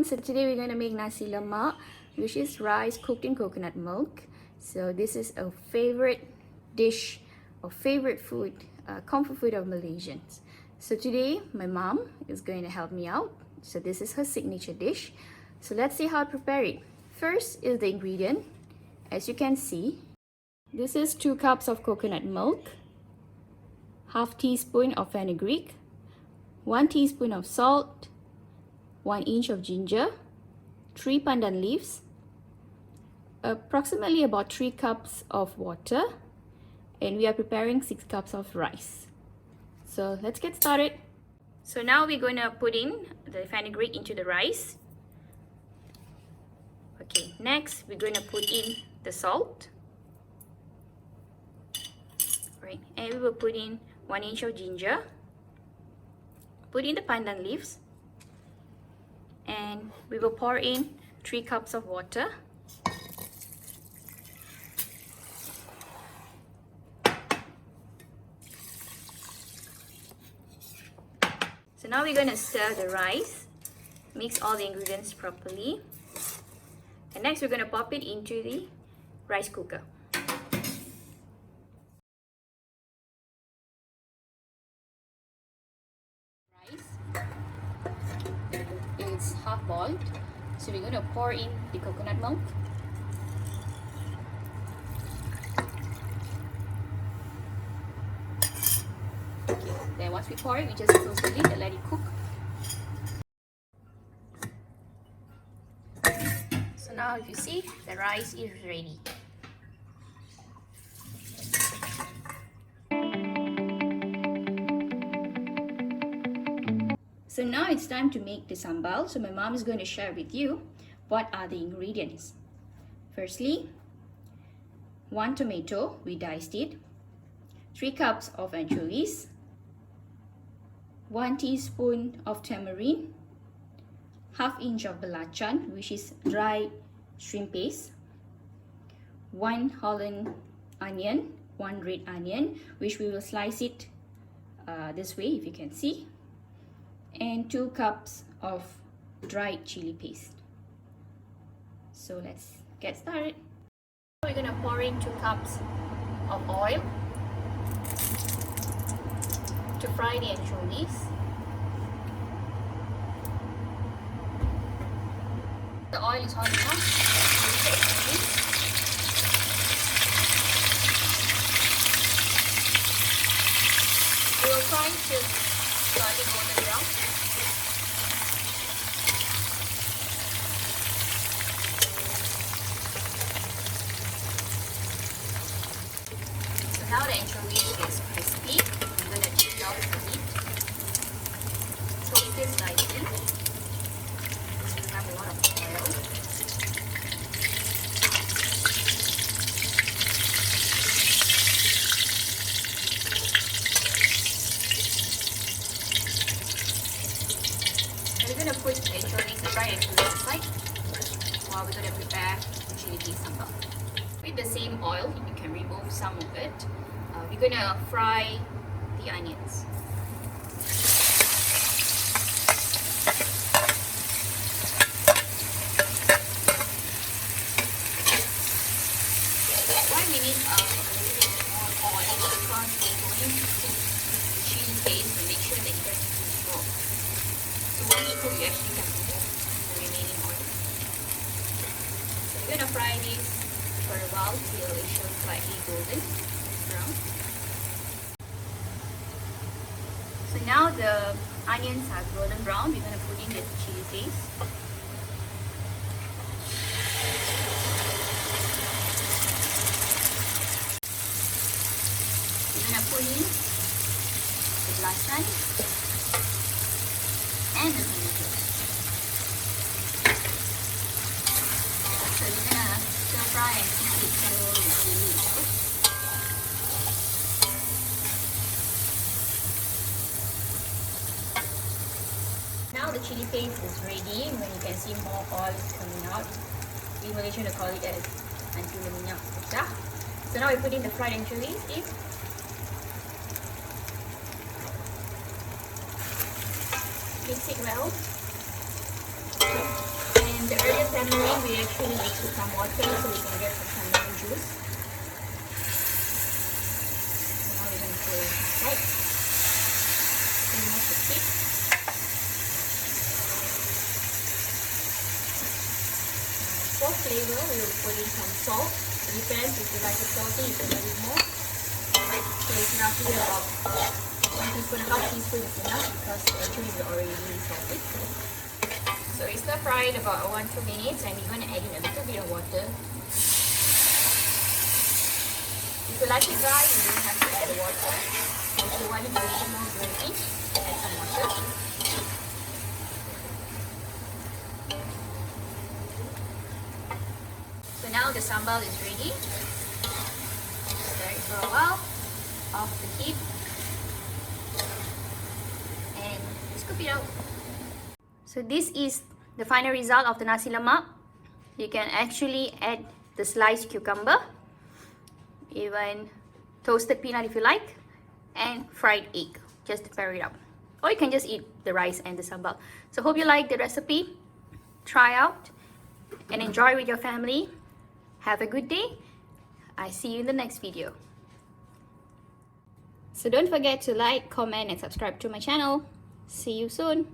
So today we're going to make nasi lemak, which is rice cooked in coconut milk. So this is a favorite dish or favorite food, comfort food of Malaysians. So today my mom is going to help me out. So this is her signature dish. So let's see how to prepare it. First is the ingredient. As you can see, this is 2 cups of coconut milk, half teaspoon of fenugreek, 1 teaspoon of salt, 1 inch of ginger, 3 pandan leaves, approximately about 3 cups of water, and we are preparing 6 cups of rice. So let's get started. So now we're going to put in the fenugreek into the rice. Okay, next we're going to put in the salt. Right, and we will put in 1 inch of ginger, put in the pandan leaves, and we will pour in 3 cups of water. So now we're going to stir the rice, mix all the ingredients properly, and next we're going to pop it into the rice cooker. It's half boiled, so we're going to pour in the coconut milk. Okay, then once we pour it, we just close the lid and let it cook. So now if you see, the rice is ready. So now it's time to make the sambal. So my mom is going to share with you what are the ingredients. Firstly, 1 tomato, we diced it, 3 cups of anchovies, 1 teaspoon of tamarind, half inch of belacan, which is dried shrimp paste, 1 Holland onion, 1 red onion, which we will slice it this way if you can see, and 2 cups of dried chili paste. So let's get started. We're going to pour in 2 cups of oil to fry the anchovies. The oil is hot enough. We will fry till slightly golden brown. So now the anchovy is crispy. I'm going to take out the heat. Toast it slightly. We have a lot of oil. And we're going to put the anchovies, the fried anchovies aside while we're going to prepare the chili paste sambal. With the same oil, you can remove some of it. We're going to fry the onions. Why we need a little bit more oil? Because we're going to cook the chili paste to make sure that it doesn't too raw. So when you cook, you actually can remove the remaining oil. So we're going to fry this for a while till it shows slightly golden brown. So now the onions are golden brown, we're going to put in the chili paste. We're going to put in the belacan and the tomato. So we're going to stir fry and cook it till the chili is cooked. Now the chili paste is ready. When you can see more oil coming out, in Malaysia they call it as ancu minyak pecah. So now we put in the fried anchovies in. Mix it well. the earlier tamarind, we actually mix with some water so we can get some tamarind juice. So now we're going to pour inside. Pretty much the tip. For flavor, we will put in some salt. It depends, if you like it salty, you can add it more. So it's roughly about 1 teaspoon, half teaspoon is enough because actually we're already really salty. So we stir fry it about 1-2 minutes and we're going to add in a little bit of water. If you like it dry, you don't have to add the water. If you want it a little more gravy, add some water. So now the sambal is ready. Stir it for a while, off the heat, and scoop it out. So this is the final result of the nasi lemak. You can actually add the sliced cucumber, even toasted peanut if you like, and fried egg just to pair it up. Or you can just eat the rice and the sambal. So hope you like the recipe. Try out and enjoy with your family. Have a good day. I see you in the next video. So don't forget to like, comment and subscribe to my channel. See you soon.